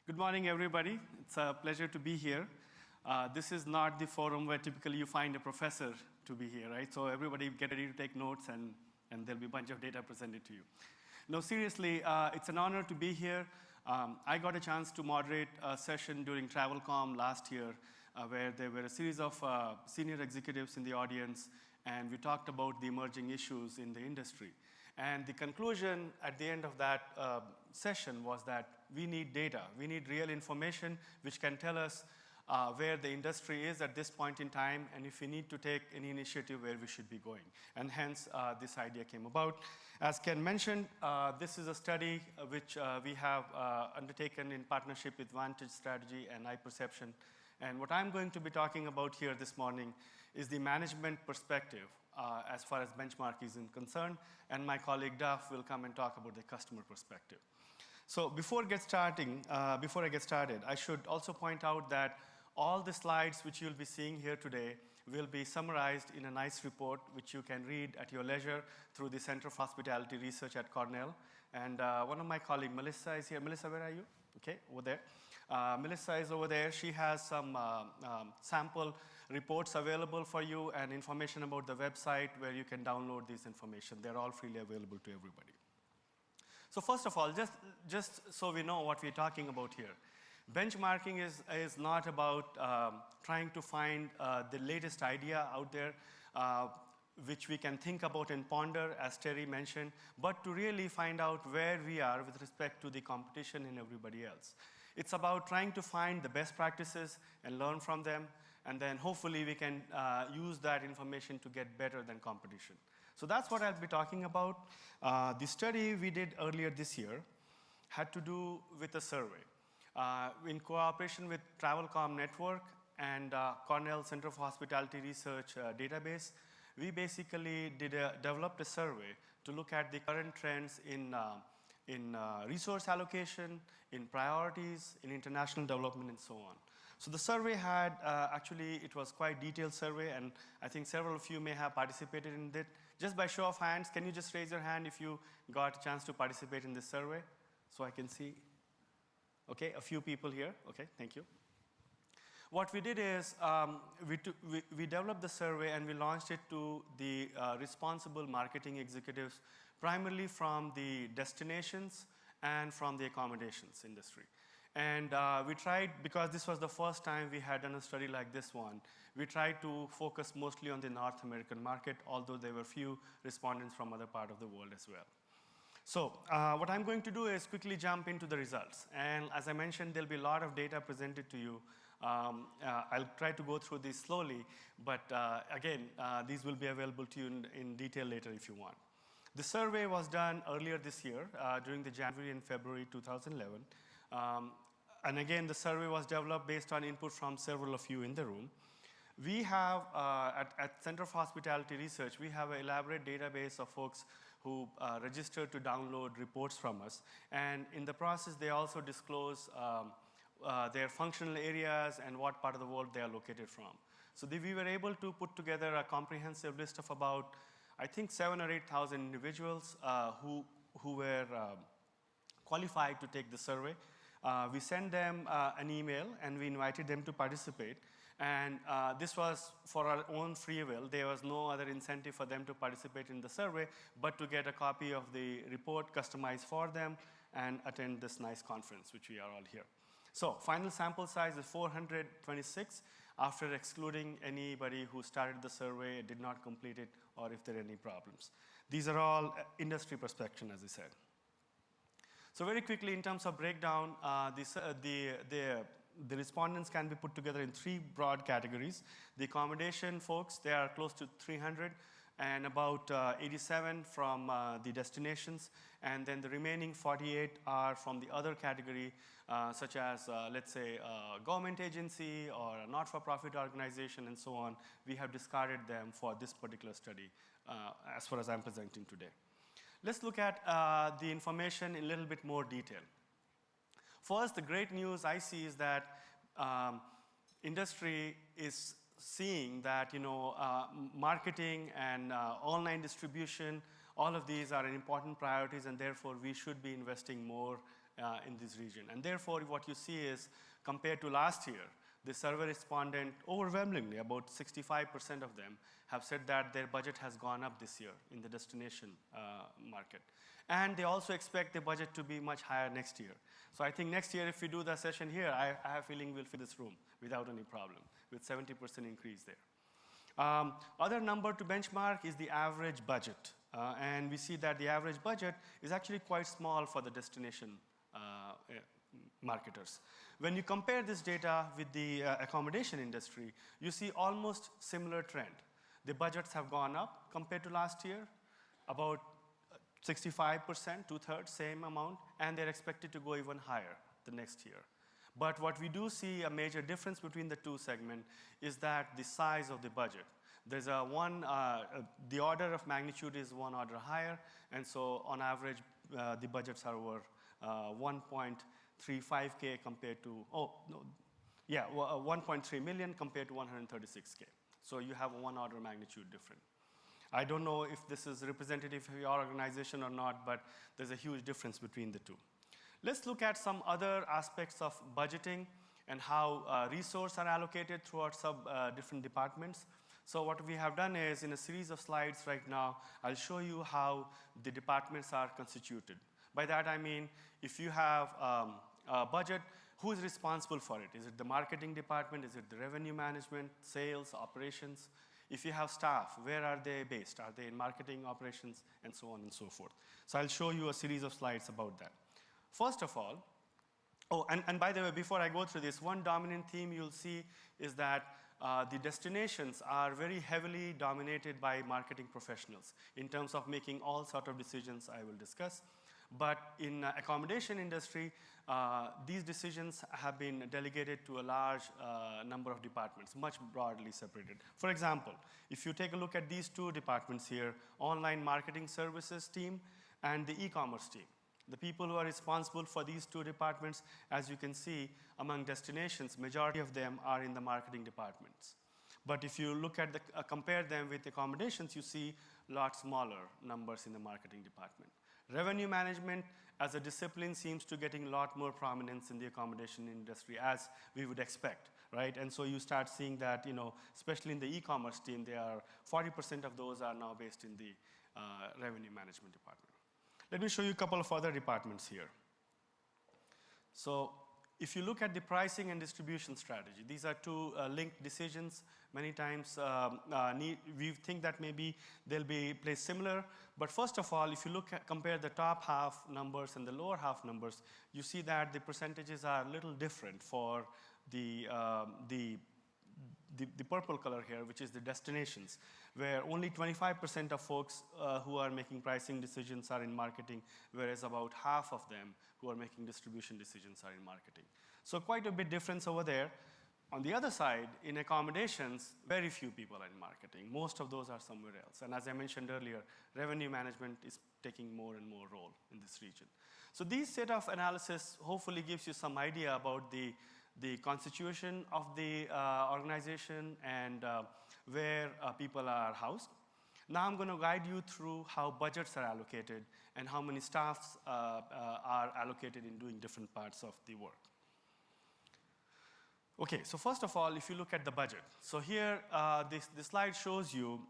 Good morning, everybody. It's a pleasure to be here. This is not the forum where typically you find a professor to be here, right? So everybody get ready to take notes, and there'll be a bunch of data presented to you. No, seriously, it's an honor to be here. I got a chance to moderate a session during TravelCom last year where there were a series of senior executives in the audience, and we talked about the emerging issues in the industry. And the conclusion at the end of that session was that we need data. We need real information which can tell us where the industry is at this point in time, and if we need to take any initiative where we should be going. And hence, this idea came about. As Ken mentioned, this is a study which we have undertaken in partnership with Vantage Strategy and iPerception. And what I'm going to be talking about here this morning is the management perspective as far as benchmarking is concerned, and my colleague Duff will come and talk about the customer perspective. So before I get started, I should also point out that all the slides which you'll be seeing here today will be summarized in a nice report which you can read at your leisure through the Center for Hospitality Research at Cornell. And one of my colleagues, Melissa, is here. Melissa, where are you? Okay, over there. Melissa is over there. She has some sample reports available for you and information about the website where you can download this information. They're all freely available to everybody. So first of all, just so we know what we're talking about here, benchmarking is not about trying to find the latest idea out there which we can think about and ponder, as Terry mentioned, but to really find out where we are with respect to the competition and everybody else. It's about trying to find the best practices and learn from them, and then hopefully we can use that information to get better than competition. So that's what I'll be talking about. The study we did earlier this year had to do with a survey. In cooperation with TravelCom Network and Cornell Center for Hospitality Research database, we basically developed a survey to look at the current trends in resource allocation, in priorities, in international development, and so on. So the survey had, actually, it was quite detailed survey, and I think several of you may have participated in it. Just by show of hands, can you just raise your hand if you got a chance to participate in this survey? So I can see. Okay, a few people here. Okay, thank you. What we did is we developed the survey and we launched it to the responsible marketing executives, primarily from the destinations and from the accommodations industry. And we tried, because this was the first time we had done a study like this one, we tried to focus mostly on the North American market, although there were few respondents from other parts of the world as well. So what I'm going to do is quickly jump into the results. And as I mentioned, there'll be a lot of data presented to you. I'll try to go through these slowly, but again, these will be available to you in detail later if you want. The survey was done earlier this year during the January and February 2011. And again, the survey was developed based on input from several of you in the room. We have, at Center for Hospitality Research, we have an elaborate database of folks who registered to download reports from us. And in the process, they also disclose their functional areas and what part of the world they are located from. So we were able to put together a comprehensive list of about, I think, 7,000 or 8,000 individuals who were qualified to take the survey. We sent them an email and we invited them to participate. And this was for our own free will. There was no other incentive for them to participate in the survey, but to get a copy of the report customized for them and attend this nice conference, which we are all here. So final sample size is 426 after excluding anybody who started the survey, did not complete it, or if there are any problems. These are all industry perspective, as I said. So very quickly, in terms of breakdown, the respondents can be put together in three broad categories. The accommodation folks, they are close to 300, and about 87 from the destinations, and then the remaining 48 are from the other category, such as, let's say, a government agency or a not-for-profit organization, and so on. We have discarded them for this particular study, as far as I'm presenting today. Let's look at the information in a little bit more detail. First, the great news I see is that industry is seeing that marketing and online distribution, all of these are important priorities, and therefore we should be investing more in this region. And therefore, what you see is, compared to last year, the survey respondent, overwhelmingly, about 65% of them, have said that their budget has gone up this year in the destination market. And they also expect the budget to be much higher next year. So I think next year, if we do the session here, I have a feeling we'll fill this room without any problem, with 70% increase there. Other number to benchmark is the average budget. And we see that the average budget is actually quite small for the destination marketers. When you compare this data with the accommodation industry, you see almost similar trend. The budgets have gone up compared to last year, about 65%, two-thirds, same amount, and they're expected to go even higher the next year. But what we do see a major difference between the two segments is that the size of the budget. There's the order of magnitude is one order higher, and so on average, the budgets are over 1.35K compared to, 1.3 million compared to 136K. So you have one order magnitude different. I don't know if this is representative of your organization or not, but there's a huge difference between the two. Let's look at some other aspects of budgeting and how resources are allocated throughout different departments. So what we have done is, in a series of slides right now, I'll show you how the departments are constituted. By that I mean, if you have a budget, who is responsible for it? Is it the marketing department? Is it the revenue management, sales, operations? If you have staff, where are they based? Are they in marketing, operations, and so on and so forth? So I'll show you a series of slides about that. First of all, and by the way, before I go through this, one dominant theme you'll see is that the destinations are very heavily dominated by marketing professionals in terms of making all sort of decisions I will discuss. But in accommodation industry, these decisions have been delegated to a large number of departments, much broadly separated. For example, if you take a look at these two departments here, online marketing services team and the e-commerce team. The people who are responsible for these two departments, as you can see, among destinations, majority of them are in the marketing departments. But if you look at compare them with accommodations, you see a lot smaller numbers in the marketing department. Revenue management as a discipline seems to getting a lot more prominence in the accommodation industry, as we would expect, right? And so you start seeing that, especially in the e-commerce team, 40% of those are now based in the revenue management department. Let me show you a couple of other departments here. So if you look at the pricing and distribution strategy, these are two linked decisions. Many times we think that maybe they'll be placed similar. But first of all, if you compare the top half numbers and the lower half numbers, you see that the percentages are a little different for the purple color here, which is the destinations, where only 25% of folks who are making pricing decisions are in marketing, whereas about half of them who are making distribution decisions are in marketing. So quite a bit difference over there. On the other side, in accommodations, very few people are in marketing. Most of those are somewhere else. And as I mentioned earlier, revenue management is taking more and more role in this region. So these set of analysis hopefully gives you some idea about the constitution of the organization and where people are housed. Now I'm going to guide you through how budgets are allocated and how many staffs are allocated in doing different parts of the work. Okay, so first of all, if you look at the budget. So here, this slide shows you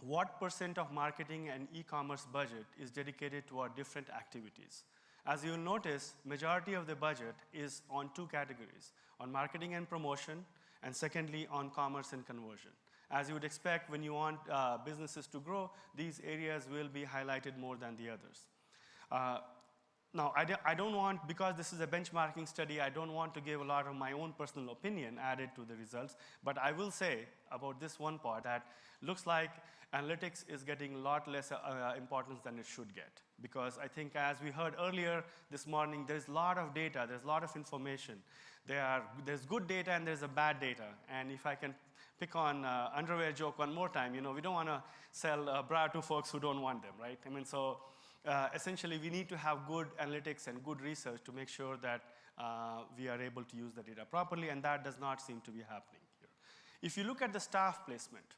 what % of marketing and e-commerce budget is dedicated toward different activities. As you'll notice, majority of the budget is on two categories, on marketing and promotion, and secondly, on commerce and conversion. As you would expect, when you want businesses to grow, these areas will be highlighted more than the others. Now, I don't want, because this is a benchmarking study, I don't want to give a lot of my own personal opinion added to the results, but I will say about this one part that looks like analytics is getting a lot less importance than it should get. Because I think, as we heard earlier this morning, there's a lot of data, there's a lot of information. There's good data and there's a bad data. And if I can pick on underwear joke one more time, we don't want to sell bra to folks who don't want them, right? I mean, so essentially we need to have good analytics and good research to make sure that we are able to use the data properly, and that does not seem to be happening here. If you look at the staff placement,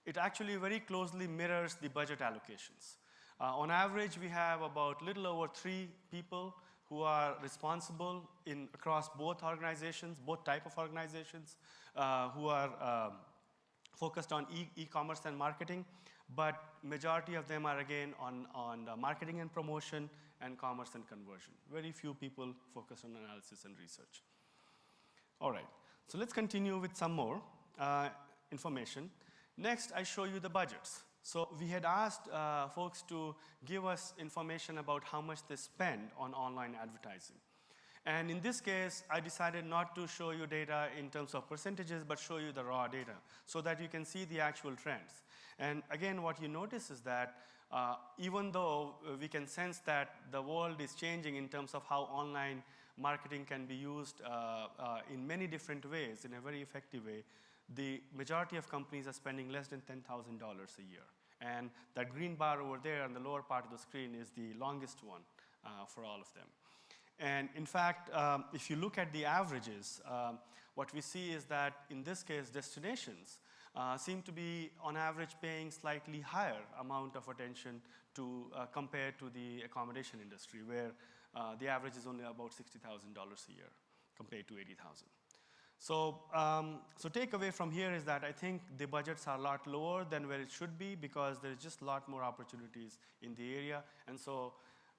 it actually very closely mirrors the budget allocations. On average, we have about little over 3 people who are responsible across both organizations, both type of organizations, who are focused on e-commerce and marketing, but majority of them are again on marketing and promotion and commerce and conversion. Very few people focus on analysis and research. All right, so let's continue with some more information. Next, I show you the budgets. So we had asked folks to give us information about how much they spend on online advertising. And in this case, I decided not to show you data in terms of percentages, but show you the raw data so that you can see the actual trends. And again, what you notice is that even though we can sense that the world is changing in terms of how online marketing can be used in many different ways, in a very effective way, the majority of companies are spending less than $10,000 a year. And that green bar over there on the lower part of the screen is the longest one for all of them. And in fact, if you look at the averages, what we see is that in this case, destinations seem to be on average paying slightly higher amount of attention to compared to the accommodation industry, where the average is only about $60,000 a year compared to $80,000. So, so takeaway from here is that I think the budgets are a lot lower than where it should be because there's just a lot more opportunities in the area. And so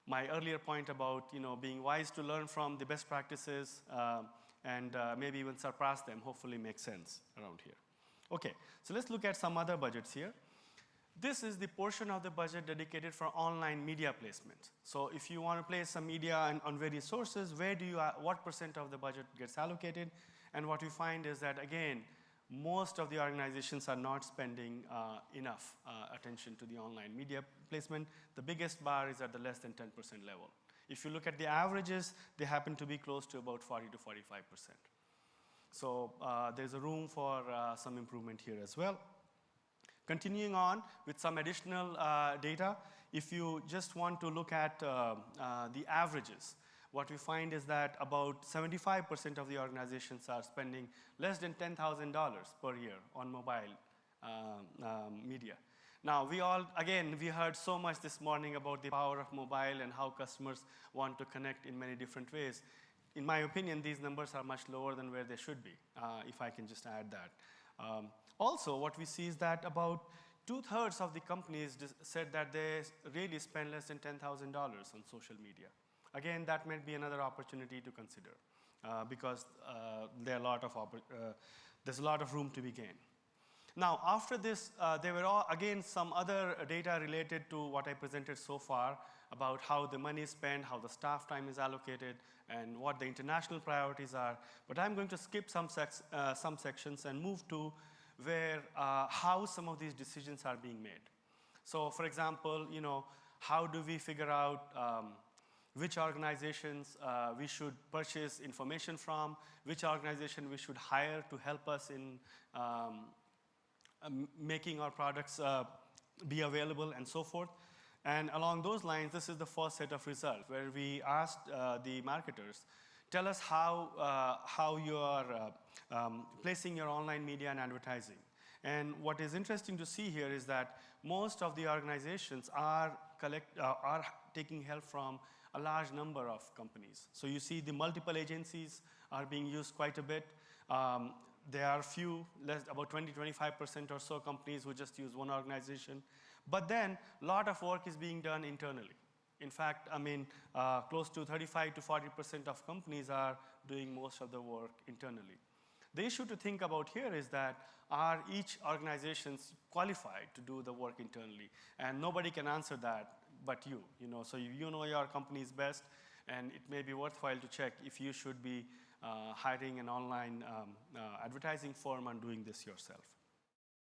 my earlier point about being wise to learn from the best practices and maybe even surpass them hopefully makes sense around here. Okay, so let's look at some other budgets here. This is the portion of the budget dedicated for online media placement. So if you want to place some media on various sources, what percent of the budget gets allocated? And what we find is that, again, most of the organizations are not spending enough attention to the online media placement. The biggest bar is at the less than 10% level. If you look at the averages, they happen to be close to about 40 to 45%. So there's a room for some improvement here as well. Continuing on with some additional data, if you just want to look at the averages, what we find is that about 75% of the organizations are spending less than $10,000 per year on mobile media. Now, we heard so much this morning about the power of mobile and how customers want to connect in many different ways. In my opinion, these numbers are much lower than where they should be, if I can just add that. Also, what we see is that about 2/3 of the companies said that they really spend less than $10,000 on social media. Again, that might be another opportunity to consider because there's a lot of room to be gained. Now, after this, there were again some other data related to what I presented so far about how the money is spent, how the staff time is allocated, and what the international priorities are. But I'm going to skip some sections and move to where how some of these decisions are being made. So, for example, how do we figure out which organizations we should purchase information from, which organization we should hire to help us in making our products be available and so forth. And along those lines, this is the first set of results where we asked the marketers, tell us how you are placing your online media and advertising. And what is interesting to see here is that most of the organizations are taking help from a large number of companies. So you see the multiple agencies are being used quite a bit. There are few, about 20-25% or so companies who just use one organization. But then a lot of work is being done internally. In fact, close to 35 to 40% of companies are doing most of the work internally. The issue to think about here is that are each organizations qualified to do the work internally? And nobody can answer that but you. So you know your company's best, and it may be worthwhile to check if you should be hiring an online advertising firm and doing this yourself.